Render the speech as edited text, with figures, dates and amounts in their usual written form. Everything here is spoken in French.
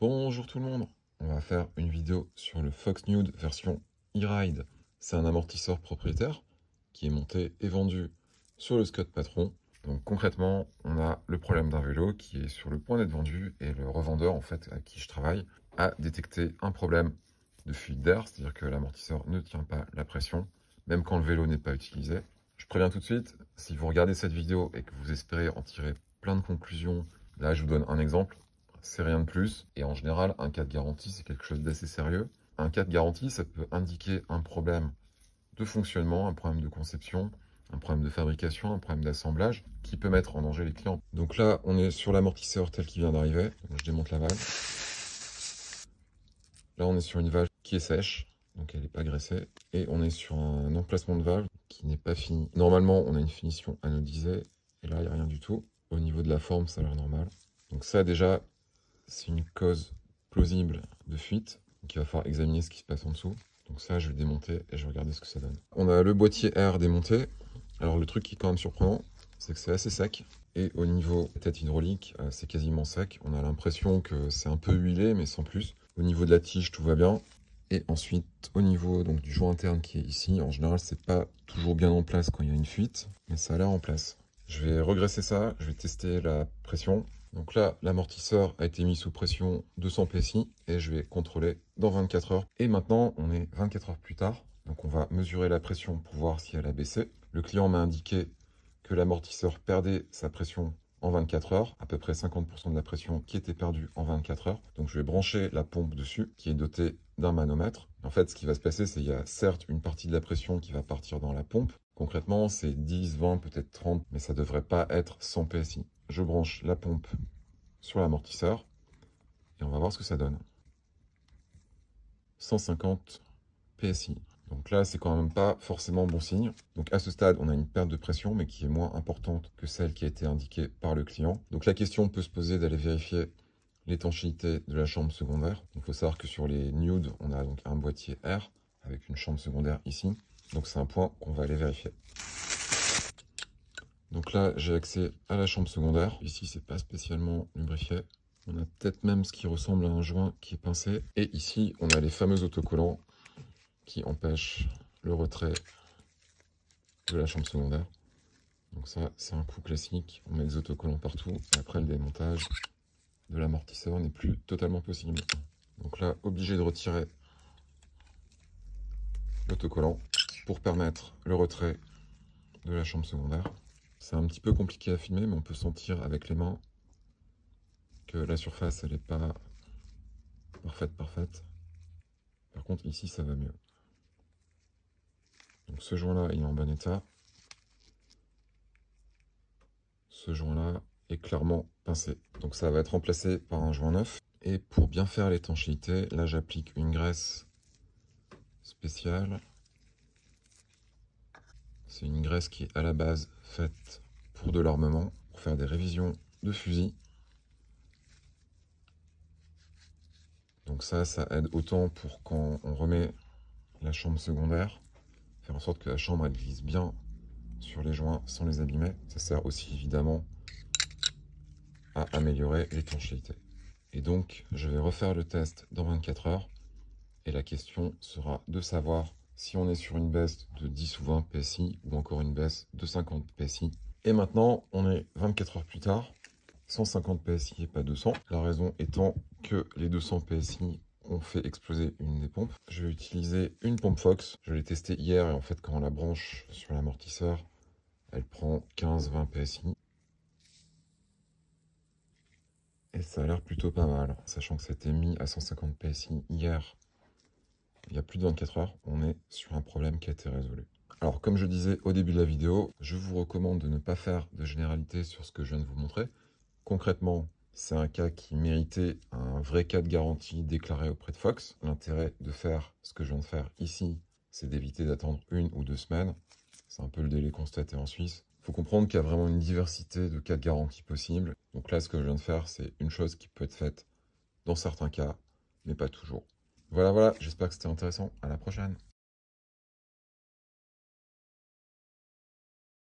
Bonjour tout le monde, on va faire une vidéo sur le Fox Nude version e-ride. C'est un amortisseur propriétaire qui est monté et vendu sur le Scott Patron. Donc concrètement, on a le problème d'un vélo qui est sur le point d'être vendu et le revendeur en fait à qui je travaille a détecté un problème de fuite d'air, c'est-à-dire que l'amortisseur ne tient pas la pression, même quand le vélo n'est pas utilisé. Je préviens tout de suite, si vous regardez cette vidéo et que vous espérez en tirer plein de conclusions, là je vous donne un exemple. C'est rien de plus. Et en général, un cas de garantie, c'est quelque chose d'assez sérieux. Un cas de garantie, ça peut indiquer un problème de fonctionnement, un problème de conception, un problème de fabrication, un problème d'assemblage qui peut mettre en danger les clients. Donc là, on est sur l'amortisseur tel qu'il vient d'arriver. Je démonte la valve. Là, on est sur une valve qui est sèche, donc elle n'est pas graissée. Et on est sur un emplacement de valve qui n'est pas fini. Normalement, on a une finition anodisée. Et là, il n'y a rien du tout. Au niveau de la forme, ça a l'air normal. Donc ça, déjà, c'est une cause plausible de fuite. Donc il va falloir examiner ce qui se passe en dessous. Donc ça, je vais le démonter et je vais regarder ce que ça donne. On a le boîtier air démonté. Alors le truc qui est quand même surprenant, c'est que c'est assez sec. Et au niveau de la tête hydraulique, c'est quasiment sec. On a l'impression que c'est un peu huilé, mais sans plus. Au niveau de la tige, tout va bien. Et ensuite, au niveau donc, du joint interne qui est ici, en général, c'est pas toujours bien en place quand il y a une fuite, mais ça a l'air en place. Je vais regresser ça, je vais tester la pression. Donc là, l'amortisseur a été mis sous pression 200 PSI et je vais contrôler dans 24 heures. Et maintenant, on est 24 heures plus tard. Donc on va mesurer la pression pour voir si elle a baissé. Le client m'a indiqué que l'amortisseur perdait sa pression en 24 heures, à peu près 50% de la pression qui était perdue en 24 heures. Donc je vais brancher la pompe dessus, qui est dotée d'un manomètre. En fait, ce qui va se passer, c'est qu'il y a certes une partie de la pression qui va partir dans la pompe. Concrètement, c'est 10, 20, peut-être 30, mais ça ne devrait pas être 100 PSI. Je branche la pompe sur l'amortisseur et on va voir ce que ça donne. 150 PSI. Donc là, c'est quand même pas forcément bon signe. Donc à ce stade, on a une perte de pression, mais qui est moins importante que celle qui a été indiquée par le client. Donc la question peut se poser d'aller vérifier l'étanchéité de la chambre secondaire. Il faut savoir que sur les Nude, on a donc un boîtier air avec une chambre secondaire ici. Donc c'est un point qu'on va aller vérifier. Donc là, j'ai accès à la chambre secondaire. Ici, c'est pas spécialement lubrifié. On a peut-être même ce qui ressemble à un joint qui est pincé. Et ici, on a les fameux autocollants qui empêchent le retrait de la chambre secondaire. Donc ça, c'est un coup classique. On met des autocollants partout. Et après, le démontage de l'amortisseur n'est plus totalement possible. Donc là, obligé de retirer l'autocollant pour permettre le retrait de la chambre secondaire. C'est un petit peu compliqué à filmer, mais on peut sentir avec les mains que la surface, elle n'est pas parfaite. Par contre, ici, ça va mieux. Donc ce joint-là, il est en bon état. Ce joint-là est clairement pincé. Donc ça va être remplacé par un joint neuf. Et pour bien faire l'étanchéité, là, j'applique une graisse spéciale. C'est une graisse qui est à la base faite pour de l'armement, pour faire des révisions de fusil. Donc ça aide autant pour quand on remet la chambre secondaire, faire en sorte que la chambre elle glisse bien sur les joints sans les abîmer. Ça sert aussi évidemment à améliorer l'étanchéité. Et donc je vais refaire le test dans 24 heures. Et la question sera de savoir si on est sur une baisse de 10 ou 20 PSI ou encore une baisse de 50 PSI. Et maintenant, on est 24 heures plus tard, 150 PSI et pas 200. La raison étant que les 200 PSI ont fait exploser une des pompes. Je vais utiliser une pompe Fox. Je l'ai testée hier et en fait, quand on la branche sur l'amortisseur, elle prend 15-20 PSI. Et ça a l'air plutôt pas mal, sachant que c'était mis à 150 PSI hier. Il y a plus de 24 heures, on est sur un problème qui a été résolu. Alors, comme je disais au début de la vidéo, je vous recommande de ne pas faire de généralité sur ce que je viens de vous montrer. Concrètement, c'est un cas qui méritait un vrai cas de garantie déclaré auprès de Fox. L'intérêt de faire ce que je viens de faire ici, c'est d'éviter d'attendre 1 ou 2 semaines. C'est un peu le délai constaté en Suisse. Il faut comprendre qu'il y a vraiment une diversité de cas de garantie possibles. Donc là, ce que je viens de faire, c'est une chose qui peut être faite dans certains cas, mais pas toujours. Voilà, j'espère que c'était intéressant. À la prochaine.